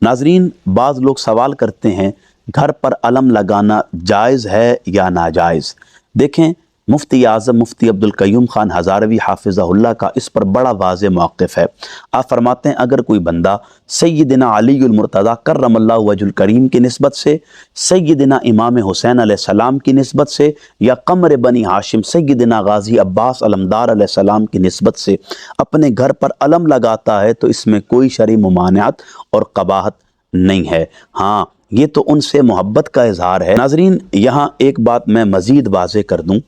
नाजरीन, बाज़ लोग सवाल करते हैं घर पर अलम लगाना जायज़ है या नाजायज़। देखें, मुफ्ती आज़म मुफ्ती अब्दुल क़य्यूम ख़ान हज़ारवी हाफ़िज़हुल्लाह का इस पर बड़ा वाज़ेह मौक़िफ़ है। आप फरमाते हैं अगर कोई बंदा सय्यिदना अलीउल मुर्तज़ा कर्रमल्लाहु वजहुल करीम की निस्बत से, सय्यिदना इमाम हुसैन अलैहिस्सलाम की निस्बत से, या क़मर बनी हाशिम सय्यिदना गाज़ी अब्बास अलमदार अलैहिस्सलाम की निस्बत से अपने घर पर अलम लगाता है तो इसमें कोई शरई मुमानिअत और क़बाहत नहीं है। हाँ, ये तो उनसे मोहब्बत का इजहार है। नाजरीन, यहाँ एक बात मैं मज़ीद वाज़ेह कर दूँ,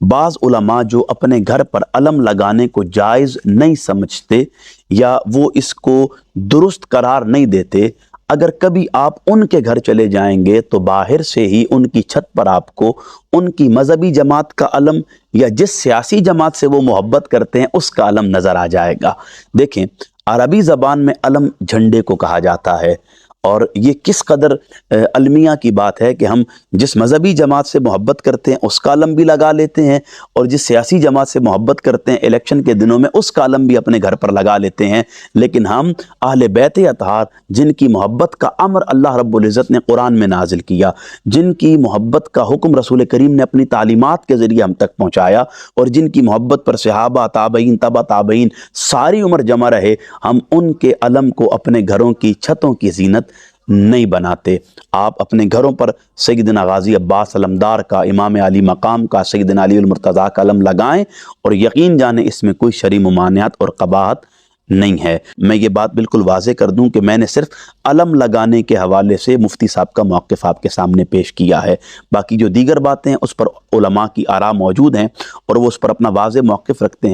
बाज़ उलमा जो अपने घर पर अलम लगाने को जायज़ नहीं समझते या वो इसको दुरुस्त करार नहीं देते, अगर कभी आप उनके घर चले जाएंगे तो बाहर से ही उनकी छत पर आपको उनकी मजहबी जमात का अलम या जिस सियासी जमात से वो मोहब्बत करते हैं उसका अलम नज़र आ जाएगा। देखें, अरबी ज़बान में अलम झंडे को कहा जाता है, और ये किस कदर अलमिया की बात है कि हम जिस मजहबी जमात से मोहब्बत करते हैं उसका अलम भी लगा लेते हैं, और जिस सियासी जमात से मोहब्बत करते हैं इलेक्शन के दिनों में उसका अलम भी अपने घर पर लगा लेते हैं। लेकिन हम अहले बैत अतहार, जिनकी मोहब्बत का अमर अल्लाह रब्बुल इज़्ज़त ने कुरान में नाजिल किया, जिनकी मोहब्बत का हुक्म रसूल करीम ने अपनी तालीमात के ज़रिए हम तक पहुँचाया, और जिनकी मोहब्बत पर सहाबा ताबईन तबा ताबईन सारी उम्र जमा रहे, हम उनके अलम को अपने घरों की छतों की ज़ीनत नहीं बनाते। आप अपने घरों पर सैयदना गाज़ी अब्बास अलमदार का, इमाम अली मकाम का, सैयदना अलीउल मुर्तज़ा का अलम लगाएं, और यकीन जाने इसमें कोई शरई मुमानिअत और क़बाहत नहीं है। मैं ये बात बिल्कुल वाज़ेह कर दूं कि मैंने सिर्फ अलम लगाने के हवाले से मुफ्ती साहब का मौक़िफ़ आपके सामने पेश किया है। बाकी जो दीगर बातें हैं उस पर उलमा की आरा मौजूद हैं और वो उस पर अपना वाज़ेह मौक़िफ़ रखते हैं।